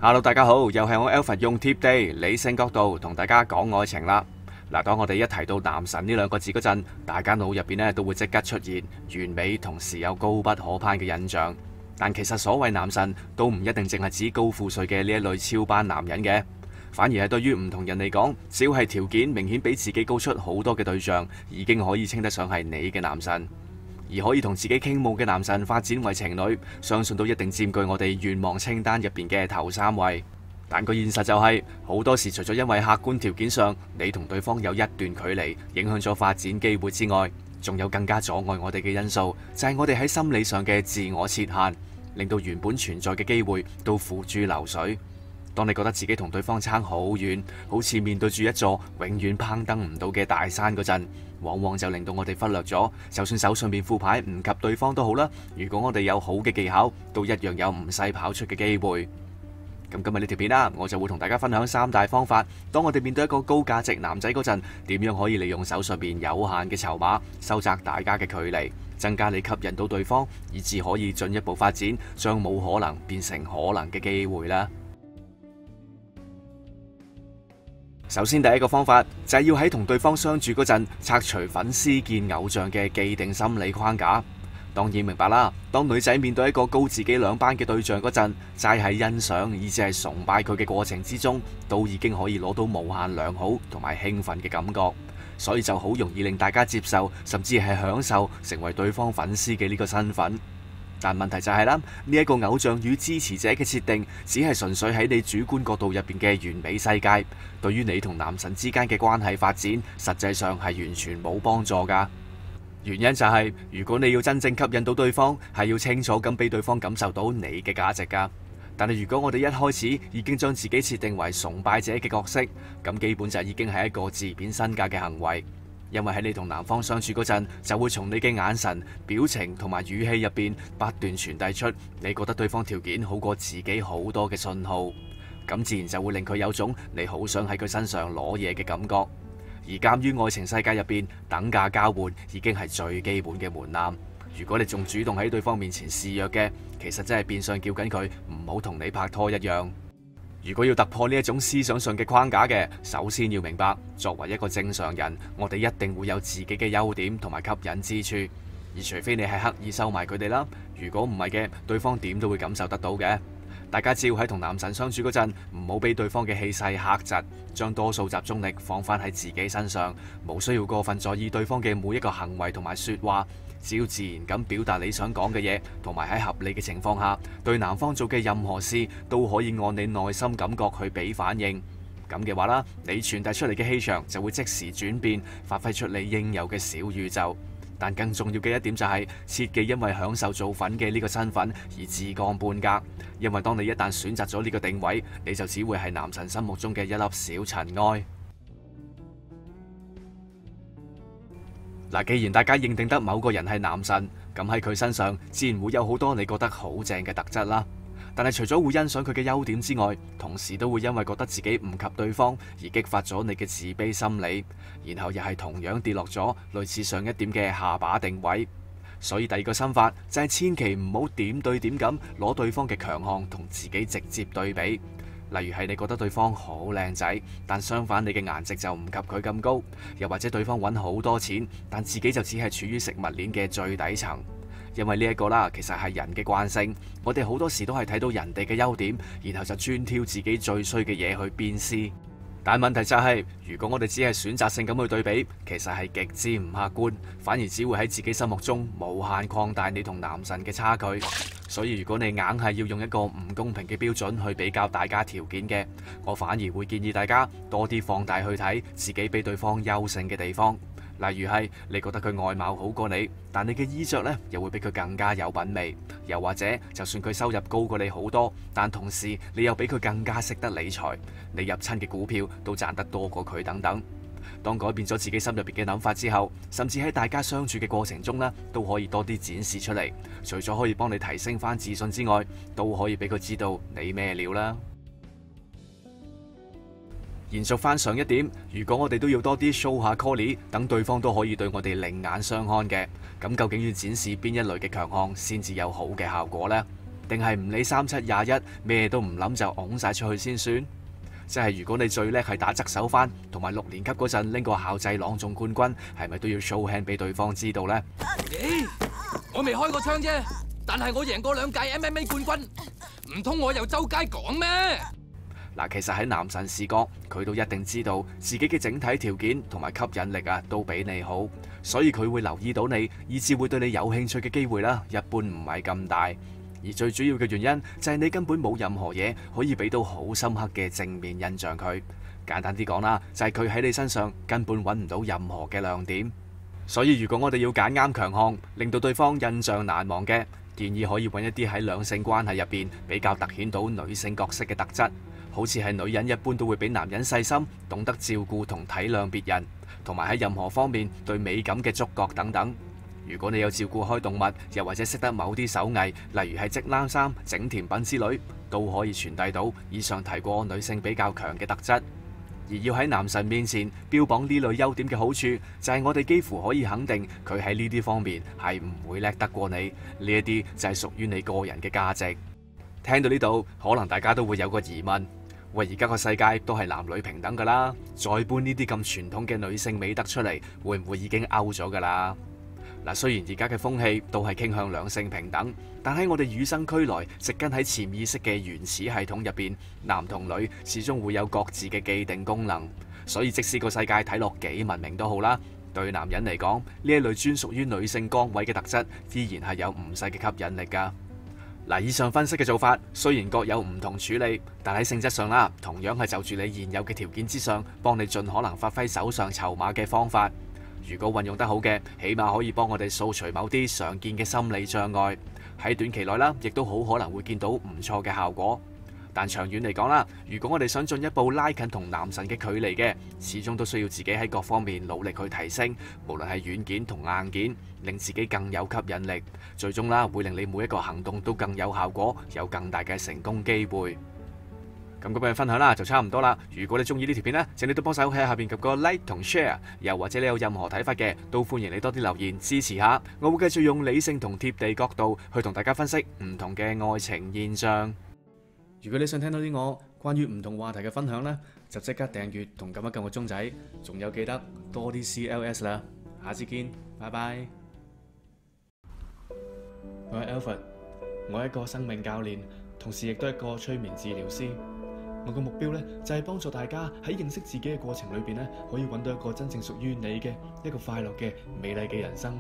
Hello，大家好，又係我 Alfred 用貼地理性角度同大家講愛情啦。嗱，當我哋一提到男神呢兩個字嗰陣，大家腦入邊咧都會即刻出現完美同時有高不可攀嘅印象。但其實所謂男神都唔一定淨係指高富帥嘅呢一類超班男人嘅，反而係對於唔同人嚟講，只要係條件明顯比自己高出好多嘅對象，已經可以稱得上係你嘅男神。而可以同自己傾慕嘅男神發展為情侶，相信都一定佔據我哋願望清單入邊嘅頭3位。但個現實就係，好多時除咗因為客觀條件上你同對方有一段距離，影響咗發展機會之外，仲有更加阻礙我哋嘅因素，就係我哋喺心理上嘅自我設限，令到原本存在嘅機會都付諸流水。當你覺得自己同對方差好遠，好似面對住一座永遠攀登唔到嘅大山嗰陣，往往就令到我哋忽略咗，就算手上邊副牌唔及對方都好啦。如果我哋有好嘅技巧，都一樣有唔使跑出嘅機會。咁今日呢條片啦，我就會同大家分享3大方法，當我哋面對一個高價值男仔嗰陣，點樣可以利用手上邊有限嘅籌碼，收窄大家嘅距離，增加你吸引到對方，以至可以進一步發展，將冇可能變成可能嘅機會啦。首先，第一個方法就係要喺同對方相處嗰陣，拆除粉絲見偶像嘅既定心理框架。當然明白啦，當女仔面對一個高自己2班嘅對象嗰陣，齋喺欣賞以至係崇拜佢嘅過程之中，都已經可以攞到無限良好同埋興奮嘅感覺，所以就好容易令大家接受，甚至係享受成為對方粉絲嘅呢個身份。但問題就係啦，呢一個偶像與支持者嘅設定，只係純粹喺你主觀角度入邊嘅完美世界，對於你同男神之間嘅關係發展，實際上係完全冇幫助㗎。原因就係，如果你要真正吸引到對方，係要清楚咁俾對方感受到你嘅價值㗎。但係如果我哋一開始已經將自己設定為崇拜者嘅角色，咁基本就已經係一個自貶身價嘅行為。因為喺你同男方相處嗰陣，就會從你嘅眼神、表情同埋語氣入邊不斷傳遞出你覺得對方條件好過自己好多嘅信號，咁自然就會令佢有種你好想喺佢身上攞嘢嘅感覺。而鑑於愛情世界入邊，等價交換已經係最基本嘅門檻。如果你仲主動喺對方面前示弱嘅，其實真係變相叫緊佢唔好同你拍拖一樣。如果要突破呢一種思想上嘅框架嘅，首先要明白，作為一個正常人，我哋一定會有自己嘅優點同埋吸引之處，而除非你係刻意收埋佢哋啦。如果唔係嘅，對方點都會感受得到嘅。大家只要喺同男神相處嗰陣，唔好俾對方嘅氣勢嚇窒，將多數集中力放翻喺自己身上，冇需要過分在意對方嘅每一個行為同埋說話。只要自然咁表達你想講嘅嘢，同埋喺合理嘅情況下，對男方做嘅任何事都可以按你內心感覺去俾反應。咁嘅話啦，你傳遞出嚟嘅氣場就會即時轉變，發揮出你應有嘅小宇宙。但更重要嘅一點就係，切忌因為享受做粉嘅呢個身份而自降半格。因為當你一旦選擇咗呢個定位，你就只會係男神心目中嘅一粒小塵埃。嗱，既然大家認定得某個人係男神，咁喺佢身上自然會有好多你覺得好正嘅特質啦。但係除咗會欣賞佢嘅優點之外，同時都會因為覺得自己唔及對方而激發咗你嘅自卑心理，然後又係同樣跌落咗類似上一點嘅下巴定位。所以第二個心法就係千祈唔好點對點咁攞對方嘅強項同自己直接對比。例如係你覺得對方好靚仔，但相反你嘅顏值就唔及佢咁高，又或者對方揾好多錢，但自己就只係處於食物鏈嘅最底層。因為呢一個啦，其實係人嘅慣性，我哋好多時都係睇到人哋嘅優點，然後就專挑自己最衰嘅嘢去鞭屍。但問題就係，如果我哋只係選擇性咁去對比，其實係極之唔客觀，反而只會喺自己心目中無限擴大你同男神嘅差距。所以如果你硬係要用一個唔公平嘅標準去比較大家條件嘅，我反而會建議大家多啲放大去睇自己比對方優勝嘅地方。例如係你覺得佢外貌好過你，但你嘅衣着呢又會比佢更加有品味。又或者就算佢收入高過你好多，但同時你又比佢更加識得理財，你入親嘅股票都賺得多過佢等等。當改變咗自己心入邊嘅諗法之後，甚至喺大家相處嘅過程中呢，都可以多啲展示出嚟。除咗可以幫你提升翻自信之外，都可以俾佢知道你咩料啦。延續翻上一點，如果我哋都要多啲 show 下 Colly， 等對方都可以對我哋另眼相看嘅，咁究竟要展示邊一類嘅強項先至有好嘅效果呢？定係唔理3721，咩都唔諗就㧬晒出去先算？即係如果你最叻係打側手翻，同埋6年級嗰陣拎個校際朗誦冠軍，係咪都要 show hand 俾對方知道呢？我未開過槍啫，但係我贏過2屆 MMA 冠軍，唔通我又周街講咩？嗱，其實喺男神視角，佢都一定知道自己嘅整體條件同埋吸引力啊，都比你好，所以佢會留意到你，以至會對你有興趣嘅機會啦，一般唔係咁大。而最主要嘅原因就係你根本冇任何嘢可以俾到好深刻嘅正面印象佢。簡單啲講啦，就係佢喺你身上根本揾唔到任何嘅亮點。所以如果我哋要揀啱強項，令到對方印象難忘嘅，建議可以揾一啲喺兩性關係入邊比較凸顯到女性角色嘅特質，好似係女人一般都會比男人細心，懂得照顧同體諒別人，同埋喺任何方面對美感嘅觸覺等等。如果你有照顧開動物，又或者識得某啲手藝，例如係織冷衫、整甜品之類，都可以傳遞到以上提過女性比較強嘅特質。而要喺男神面前標榜呢類優點嘅好處，就係我哋幾乎可以肯定佢喺呢啲方面係唔會叻得過你。呢一啲就係屬於你個人嘅價值。聽到呢度，可能大家都會有個疑問：喂，而家個世界都係男女平等噶啦，再搬呢啲咁傳統嘅女性美德出嚟，會唔會已經 out 咗噶啦？嗱，雖然而家嘅風氣都係傾向兩性平等，但喺我哋與生俱來、植根喺潛意識嘅原始系統入邊，男同女始終會有各自嘅既定功能。所以即使個世界睇落幾文明都好啦，對男人嚟講，呢一類專屬於女性崗位嘅特質，依然係有唔細嘅吸引力㗎。嗱，以上分析嘅做法雖然各有唔同處理，但喺性質上啦，同樣係就住你現有嘅條件之上，幫你盡可能發揮手上籌碼嘅方法。如果運用得好嘅，起碼可以幫我哋掃除某啲常見嘅心理障礙，喺短期內啦，亦都好可能會見到唔錯嘅效果。但長遠嚟講啦，如果我哋想進一步拉近同男神嘅距離嘅，始終都需要自己喺各方面努力去提升，無論係軟件同硬件，令自己更有吸引力，最終啦會令你每一個行動都更有效果，有更大嘅成功機會。咁今日嘅分享啦就差唔多啦。如果你中意呢條片呢，請你都幫手喺下邊撳個 like 同 share， 又或者你有任何睇法嘅，都歡迎你多啲留言支持下。我會繼續用理性同貼地角度去同大家分析唔同嘅愛情現象。如果你想聽到啲我關於唔同話題嘅分享呢，就即刻訂閱同撳一撳個鐘仔，仲有記得多啲 CLS 啦。下次見，拜拜。我係 Alfred， 我係一個生命教練，同時亦都係一個催眠治療師。我嘅目標咧就係幫助大家喺認識自己嘅過程裏邊咧，可以揾到一個真正屬於你嘅一個快樂嘅美麗嘅人生。